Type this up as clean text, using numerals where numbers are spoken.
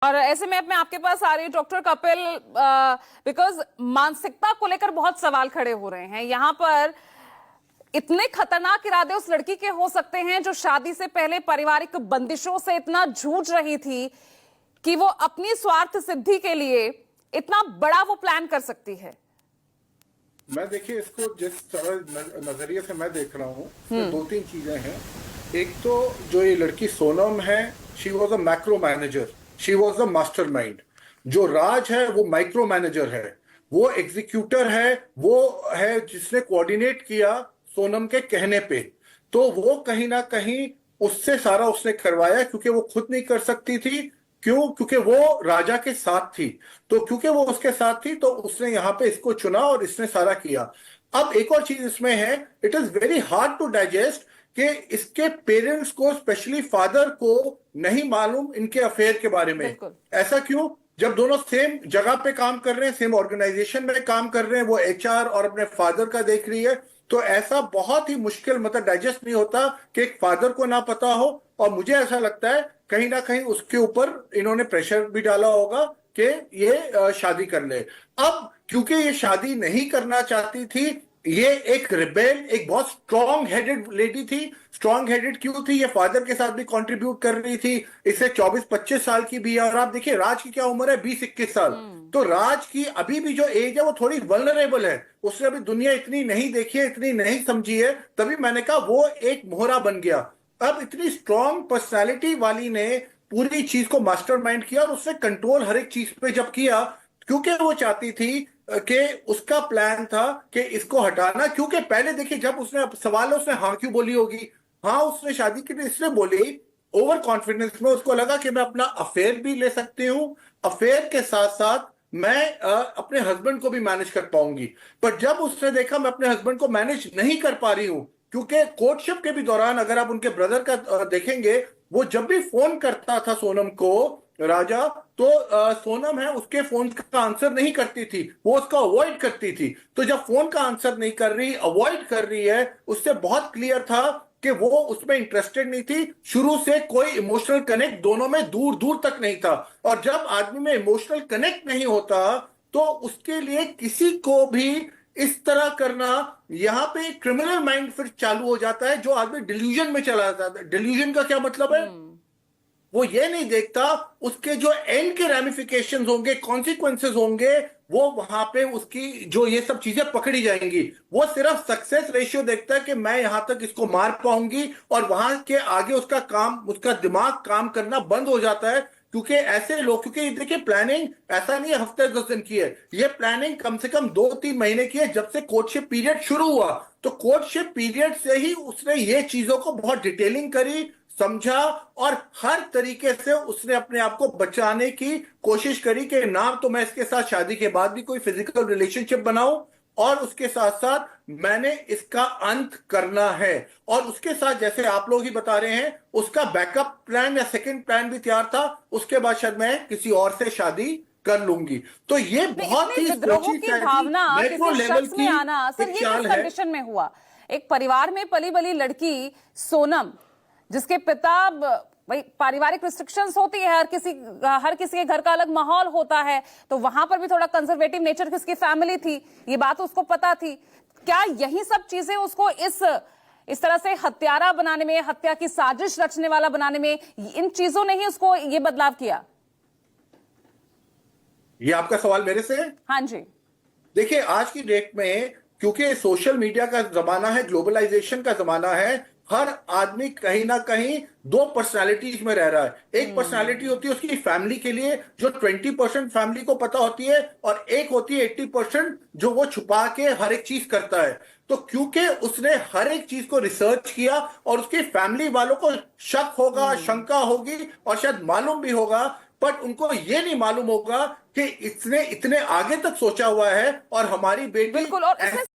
और ऐसे में अब मैं आपके पास आ रही हूँ डॉक्टर कपिल, बिकॉज मानसिकता को लेकर बहुत सवाल खड़े हो रहे हैं यहाँ पर। इतने खतरनाक इरादे उस लड़की के हो सकते हैं जो शादी से पहले पारिवारिक बंदिशों से इतना जूझ रही थी कि वो अपनी स्वार्थ सिद्धि के लिए इतना बड़ा वो प्लान कर सकती है। मैं देखिए इसको जिस तरह नजरिए से मैं देख रहा हूँ इसमें दो तीन चीजें हैं। एक तो जो ये लड़की सोनम है, she was a macro manager, she was a mastermind. जो राज है वो माइक्रो मैनेजर है, वो एग्जीक्यूटर है, वो है जिसने कोऑर्डिनेट किया सोनम के कहने पे। तो वो कहीं ना कहीं उससे सारा उसने करवाया क्योंकि वो खुद नहीं कर सकती थी। क्यों? क्योंकि वो राजा के साथ थी। तो क्योंकि वो उसके साथ थी तो उसने यहाँ पे इसको चुना और इसने सारा किया। अब एक और चीज इसमें है, it is very hard to digest कि इसके पेरेंट्स को, स्पेशली फादर को, नहीं मालूम इनके अफेयर के बारे में। ऐसा क्यों? जब दोनों सेम जगह पे काम कर रहे हैं, सेम ऑर्गेनाइजेशन में काम कर रहे हैं, वो एचआर और अपने फादर का देख रही है, तो ऐसा बहुत ही मुश्किल, मतलब डाइजेस्ट नहीं होता कि एक फादर को ना पता हो। और मुझे ऐसा लगता है कहीं ना कहीं उसके ऊपर इन्होंने प्रेशर भी डाला होगा कि ये शादी कर ले। अब क्योंकि ये शादी नहीं करना चाहती थी, ये एक रिबेल, एक बहुत स्ट्रॉन्ग हेडेड लेडी थी। स्ट्रॉन्ग हेडेड क्यों थी? ये फादर के साथ भी कंट्रीब्यूट कर रही थी। इससे 24-25 साल की भी है। और आप देखिए राज की क्या उम्र है, 20-21 साल। तो राज की अभी भी जो एज है वो थोड़ी वल्नरेबल है। उसने अभी दुनिया इतनी नहीं देखी है, इतनी नहीं समझी है। तभी मैंने कहा वो एक मोहरा बन गया। अब इतनी स्ट्रॉन्ग पर्सनालिटी वाली ने पूरी चीज को मास्टरमाइंड किया और उसने कंट्रोल हर एक चीज पे जब किया, क्योंकि वो चाहती थी कि उसका प्लान था कि इसको हटाना। क्योंकि पहले देखिए जब उसने, सवाल है उसने हाँ क्यों बोली होगी? हाँ उसने शादी के लिए इसलिए बोली, ओवर कॉन्फिडेंस में उसको लगा कि मैं अपना अफेयर भी ले सकती हूँ, अफेयर के साथ साथ मैं अपने हस्बैंड को भी मैनेज कर पाऊंगी। पर जब उसने देखा मैं अपने हस्बैंड को मैनेज नहीं कर पा रही हूँ, क्योंकि कोर्टशिप के भी दौरान अगर आप उनके ब्रदर का देखेंगे, वो जब भी फोन करता था सोनम को, राजा, तो सोनम है उसके फोन का आंसर नहीं करती थी, वो उसका अवॉइड करती थी। तो जब फोन का आंसर नहीं कर रही, अवॉइड कर रही है, उससे बहुत क्लियर था कि वो उसमें इंटरेस्टेड नहीं थी। शुरू से कोई इमोशनल कनेक्ट दोनों में दूर दूर तक नहीं था। और जब आदमी में इमोशनल कनेक्ट नहीं होता तो उसके लिए किसी को भी इस तरह करना, यहां पे क्रिमिनल माइंड फिर चालू हो जाता है, जो आदमी डिल्यूजन में चला जाता है। डिल्यूजन का क्या मतलब है? वो ये नहीं देखता उसके जो एंड के रैमिफिकेशंस होंगे, कॉन्सिक्वेंसेस होंगे, वो वहां पे उसकी जो ये सब चीजें पकड़ी जाएंगी। वो सिर्फ सक्सेस रेशियो देखता है कि मैं यहां तक इसको मार पाऊंगी, और वहां के आगे उसका काम, उसका दिमाग काम करना बंद हो जाता है। क्योंकि ऐसे लोग, क्योंकि देखिए प्लानिंग ऐसा नहीं है हफ्ते 10 दिन की है, ये प्लानिंग कम से कम 2-3 महीने की है, जब से कोर्टशिप पीरियड शुरू हुआ। तो कोर्टशिप पीरियड से ही उसने ये चीजों को बहुत डिटेलिंग करी, समझा, और हर तरीके से उसने अपने आप को बचाने की कोशिश करी कि ना तो मैं इसके साथ शादी के बाद भी कोई फिजिकल रिलेशनशिप बनाऊं, और उसके साथ साथ मैंने इसका अंत करना है। और उसके साथ, जैसे आप लोग ही बता रहे हैं, उसका बैकअप प्लान या सेकंड प्लान भी तैयार था, उसके बाद शायद मैं किसी और से शादी कर लूंगी। तो ये बहुत ही विद्रोह की भावना मैक्रो किसी लेवल शख्स में आना, सर ये किस कंडीशन में हुआ? एक परिवार में पली बली लड़की सोनम, जिसके पिता, भाई पारिवारिक रिस्ट्रिक्शंस होती है, हर किसी के घर का अलग माहौल होता है, तो वहां पर भी थोड़ा कंजर्वेटिव नेचर की उसकी फैमिली थी, ये बात उसको पता थी। क्या यही सब चीजें उसको इस तरह से हत्यारा बनाने में, हत्या की साजिश रचने वाला बनाने में, इन चीजों ने ही उसको ये बदलाव किया? ये आपका सवाल मेरे से है? हाँ जी। देखिए आज की डेट में, क्योंकि सोशल मीडिया का जमाना है, ग्लोबलाइजेशन का जमाना है, हर आदमी कहीं ना कहीं दो पर्सनालिटीज में रह रहा है। एक पर्सनालिटी होती है उसकी फैमिली के लिए, जो 20% फैमिली को पता होती है, और एक होती है 80% जो वो छुपा के हर एक चीज करता है। तो क्योंकि उसने हर एक चीज को रिसर्च किया, और उसकी फैमिली वालों को शक होगा, शंका होगी, और शायद मालूम भी होगा, बट उनको ये नहीं मालूम होगा कि इसने इतने आगे तक सोचा हुआ है, और हमारी बेटी बिल्कुल। और